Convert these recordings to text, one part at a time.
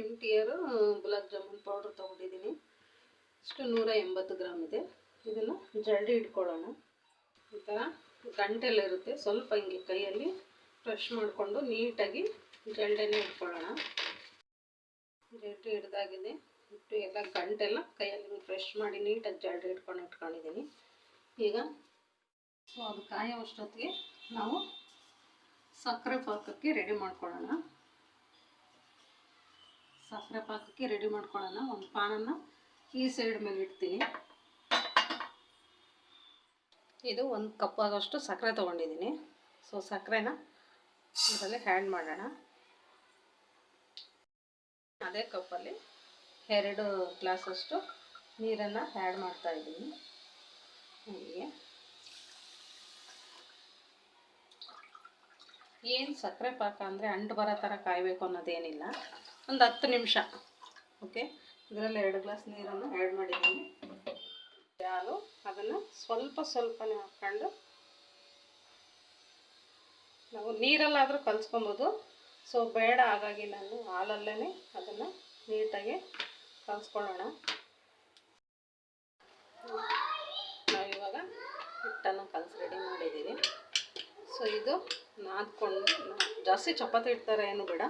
M T R gulab jamun powder ತೊಗೊಂಡಿದ್ದೀನಿ. ಇಷ್ಟು 180 gram ಇದೆ. ಇದನ್ನು ಜರಡಿ ಇಟ್ಕೊಳ್ಳೋಣ. ಈ ಥರ ಗಂಟೆಲ್ಲಿರುತ್ತೆ, ಸ್ವಲ್ಪ ಹಿಂಗೆ ಕೈಯಲ್ಲಿ ಬ್ರಷ್ ಮಾಡಿಕೊಂಡು ನೀಟಾಗಿ ಜರಡಿನೇ ಇಟ್ಕೊಳ್ಳೋಣ. ಜರಡಿ ಹಿಡ್ದಾಗಿದೆ. ಇಟ್ಟು ಎಲ್ಲ ಗಂಟೆಲ್ಲ ಕೈಯಲ್ಲಿ ಬ್ರಷ್ ಮಾಡಿ ನೀಟಾಗಿ ಜರಡಿ ಇಟ್ಕೊಂಡಿದ್ದೀನಿ. ಈಗ ಸೊ ಅದು ಕಾಯೋಷ್ಟೊತ್ತಿಗೆ ನಾವು ಸಕ್ಕರೆ ಪಾಕಕ್ಕೆ ರೆಡಿ ಮಾಡ್ಕೊಳ್ಳೋಣ. ಒಂದು ಪಾನನ್ನು ಈ ಸೈಡ್ ಮೇಲೆ ಇಡ್ತೀನಿ. ಇದು 1 ಕಪ್ ಆಗೋಷ್ಟು ಸಕ್ಕರೆ ತೊಗೊಂಡಿದ್ದೀನಿ. ಸೊ ಸಕ್ಕರೆನ ಇದರಲ್ಲಿ ಆ್ಯಡ್ ಮಾಡೋಣ. ಅದೇ ಕಪ್ಪಲ್ಲಿ 2 ಗ್ಲಾಸಷ್ಟು ನೀರನ್ನು ಆ್ಯಡ್ ಮಾಡ್ತಾಯಿದ್ದೀನಿ. ಹೀಗೆ ಏನು ಸಕ್ಕರೆ ಪಾಕ ಅಂದರೆ ಅಂಟು ಬರೋ ಥರ ಕಾಯಬೇಕು ಅನ್ನೋದೇನಿಲ್ಲ. ಒಂದು 10 ನಿಮಿಷ. ಓಕೆ, ಇದರಲ್ಲಿ 2 ಗ್ಲಾಸ್ ನೀರನ್ನು ಆ್ಯಡ್ ಮಾಡಿದ್ದೀನಿ. ಹಾಲು ಅದನ್ನು ಸ್ವಲ್ಪನೇ ಹಾಕ್ಕೊಂಡು ನಾವು ನೀರಲ್ಲಾದರೂ ಕಲಿಸ್ಕೊಬೋದು. ಸೊ ಬೇಡ, ಹಾಗಾಗಿ ನಾನು ಹಾಲಲ್ಲೇ ಅದನ್ನು ನೀಟಾಗಿ ಕಲಿಸ್ಕೊಳ್ಳೋಣ. ನಾವಿವಾಗ ಹಿಟ್ಟನ್ನು ಕಲಸಿ ರೆಡಿ ಮಾಡಿದ್ದೀವಿ. ಸೊ ಇದು ನಾದ್ಕೊಂಡು ಜಾಸ್ತಿ ಚಪಾತಿ ಇಡ್ತಾರೆ ಏನು ಬೇಡ.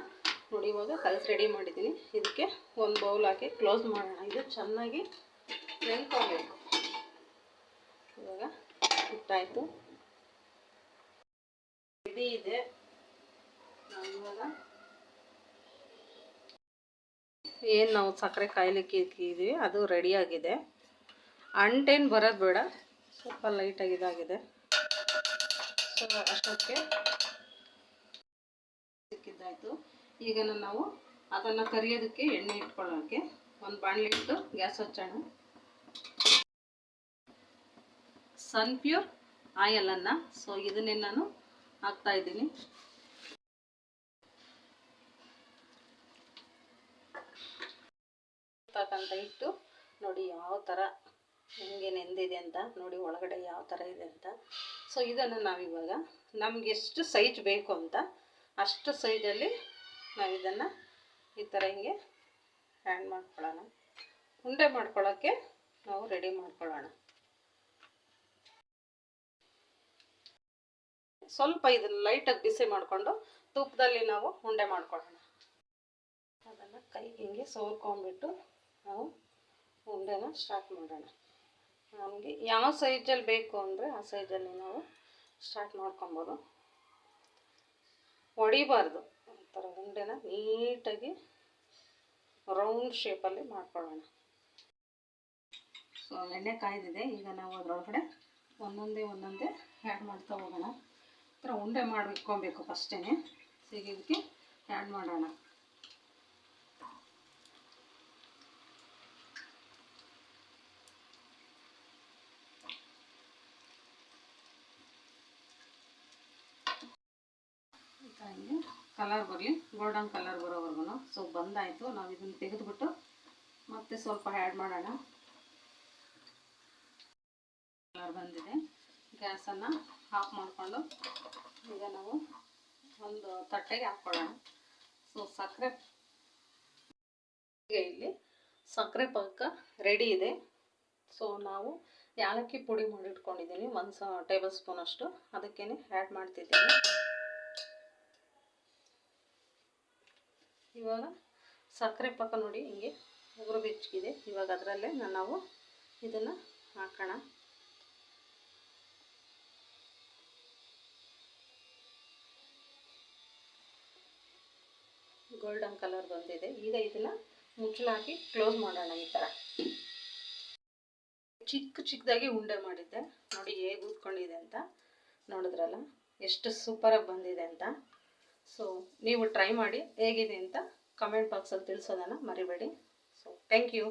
ನೋಡಿ, ಇವಾಗ ಕಲಸಿ ರೆಡಿ ಮಾಡಿದ್ದೀನಿ. ಇದಕ್ಕೆ ಒಂದು ಬೌಲ್ ಹಾಕಿ ಕ್ಲೋಸ್ ಮಾಡೋಣ. ಇದು ಚೆನ್ನಾಗಿ ನೆನ್ಕೋಬೇಕು. ಇವಾಗ ಹಿಟ್ಟಾಯಿತು, ರೆಡಿ ಇದೆ. ಇವಾಗ ಏನು ನಾವು ಸಕ್ಕರೆ ಕಾಯ್ಲಿಕ್ಕೆ ಇಕ್ಕಿದ್ವಿ ಅದು ರೆಡಿಯಾಗಿದೆ. ಅಂಟೇನು ಬರೋದು ಬೇಡ, ಸ್ವಲ್ಪ ಲೈಟಾಗಿ ಇದಾಗಿದೆ. ಸೊ ಅಷ್ಟಕ್ಕೆ ಸಿಕ್ಕಿದ್ದಾಯಿತು. ಈಗ ನಾವು ಅದನ್ನು ಕರಿಯೋದಕ್ಕೆ ಎಣ್ಣೆ ಇಟ್ಕೊಳ್ಳೋಕ್ಕೆ ಒಂದು ಬಾಣಲೆ ಇಟ್ಟು ಗ್ಯಾಸ್ ಹಚ್ಚೋಣ. ಸನ್ ಪ್ಯೂರ್ ಆಯಲನ್ನು ಸೊ ಇದನ್ನೇ ನಾನು ಹಾಕ್ತಾಯಿದ್ದೀನಿ. ತಕ್ಕಂತ ಇಟ್ಟು ನೋಡಿ ಯಾವ ಥರ ಹೆಂಗೆ ನೆಂದಿದೆ ಅಂತ ನೋಡಿ, ಒಳಗಡೆ ಯಾವ ಥರ ಇದೆ ಅಂತ. ಸೊ ಇದನ್ನು ನಾವಿವಾಗ ನಮ್ಗೆ ಎಷ್ಟು ಸೈಜ್ ಬೇಕು ಅಂತ ಅಷ್ಟು ಸೈಜಲ್ಲಿ ನಾವಿದನ್ನು ಈ ಥರ ಹಿಂಗೆ ಹ್ಯಾಂಡ್ ಮಾಡ್ಕೊಳ್ಳೋಣ. ಉಂಡೆ ಮಾಡ್ಕೊಳ್ಳೋಕ್ಕೆ ನಾವು ರೆಡಿ ಮಾಡ್ಕೊಳ್ಳೋಣ. ಸ್ವಲ್ಪ ಇದನ್ನು ಲೈಟಾಗಿ ಬಿಸಿ ಮಾಡಿಕೊಂಡು ತುಪ್ಪದಲ್ಲಿ ನಾವು ಉಂಡೆ ಮಾಡ್ಕೊಳ್ಳೋಣ. ಅದನ್ನು ಕೈಗೆ ಹಿಂಗೆ ಸೋರ್ಕೊಂಡ್ಬಿಟ್ಟು ನಾವು ಉಂಡೆನ ಸ್ಟಾರ್ಟ್ ಮಾಡೋಣ. ನಮಗೆ ಯಾವ ಸೈಜಲ್ಲಿ ಬೇಕು ಅಂದರೆ ಆ ಸೈಜಲ್ಲಿ ನಾವು ಸ್ಟಾರ್ಟ್ ಮಾಡ್ಕೊಬೋದು. ಹೊಡಿಬಾರ್ದು. ಒಂಥರ ಉಂಡೆನ ನೀಟಾಗಿ ರೌಂಡ್ ಶೇಪಲ್ಲಿ ಮಾಡ್ಕೊಳ್ಳೋಣ. ಸೊ ಎಣ್ಣೆ ಕಾಯ್ದಿದೆ. ಈಗ ನಾವು ಅದರೊಳಗಡೆ ಒಂದೊಂದೇ ಆ್ಯಡ್ ಮಾಡ್ತಾ ಹೋಗೋಣ. ಈ ಥರ ಉಂಡೆ ಮಾಡಿ ಇಟ್ಕೊಬೇಕು ಫಸ್ಟೇ. ಸೊ ಈಗ ಇದಕ್ಕೆ ಆ್ಯಡ್ ಮಾಡೋಣ. ಹಿಂಗೆ ಕಲರ್ ಬರಲಿ, ಗೋಲ್ಡನ್ ಕಲರ್ ಬರೋವರೆಗೂ. ಸೊ ಬಂದಾಯಿತು. ನಾವು ಇದನ್ನು ತೆಗೆದುಬಿಟ್ಟು ಮತ್ತೆ ಸ್ವಲ್ಪ ಆ್ಯಡ್ ಮಾಡೋಣ. ಕಲರ್ ಬಂದಿದೆ. ಗ್ಯಾಸನ್ನು ಆಫ್ ಮಾಡಿಕೊಂಡು ಈಗ ನಾವು ಒಂದು ತಟ್ಟೆಗೆ ಹಾಕ್ಕೊಳ್ಳೋಣ. ಸೊ ಸಕ್ಕರೆ ಇಲ್ಲಿ ಸಕ್ಕರೆ ಪಾಕ ರೆಡಿ ಇದೆ. ಸೊ ನಾವು ಯಾಲಕ್ಕಿ ಪುಡಿ ಮಾಡಿಟ್ಕೊಂಡಿದ್ದೀನಿ 1 ಟೇಬಲ್ ಸ್ಪೂನ್ ಅಷ್ಟು, ಅದಕ್ಕೇ ಆ್ಯಡ್ ಮಾಡ್ತಿದ್ದೀನಿ. ಇವಾಗ ಸಕ್ಕರೆ ಪಾಕ ನೋಡಿ ಹಿಂಗೆ ಉಗುರು ಬೆಚ್ಚಗಿದೆ. ಇವಾಗ ಅದರಲ್ಲೇ ನಾವು ಇದನ್ನು ಹಾಕೋಣ. ಗೋಲ್ಡನ್ ಕಲರ್ ಬಂದಿದೆ. ಈಗ ಇದನ್ನು ಮುಚ್ಚಲಾಕಿ ಕ್ಲೋಸ್ ಮಾಡೋಣ. ಈ ಥರ ಚಿಕ್ಕದಾಗಿ ಉಂಡೆ ಮಾಡಿದ್ದೆ ನೋಡಿ ಹೇಗೆ ಕೂತ್ಕೊಂಡಿದೆ ಅಂತ. ನೋಡಿದ್ರಲ್ಲ ಎಷ್ಟು ಸೂಪರಾಗಿ ಬಂದಿದೆ ಅಂತ. ಸೊ ನೀವು ಟ್ರೈ ಮಾಡಿ, ಹೇಗಿದೆ ಅಂತ ಕಮೆಂಟ್ ಬಾಕ್ಸಲ್ಲಿ ತಿಳಿಸೋದನ್ನು ಮರಿಬೇಡಿ. So thank you.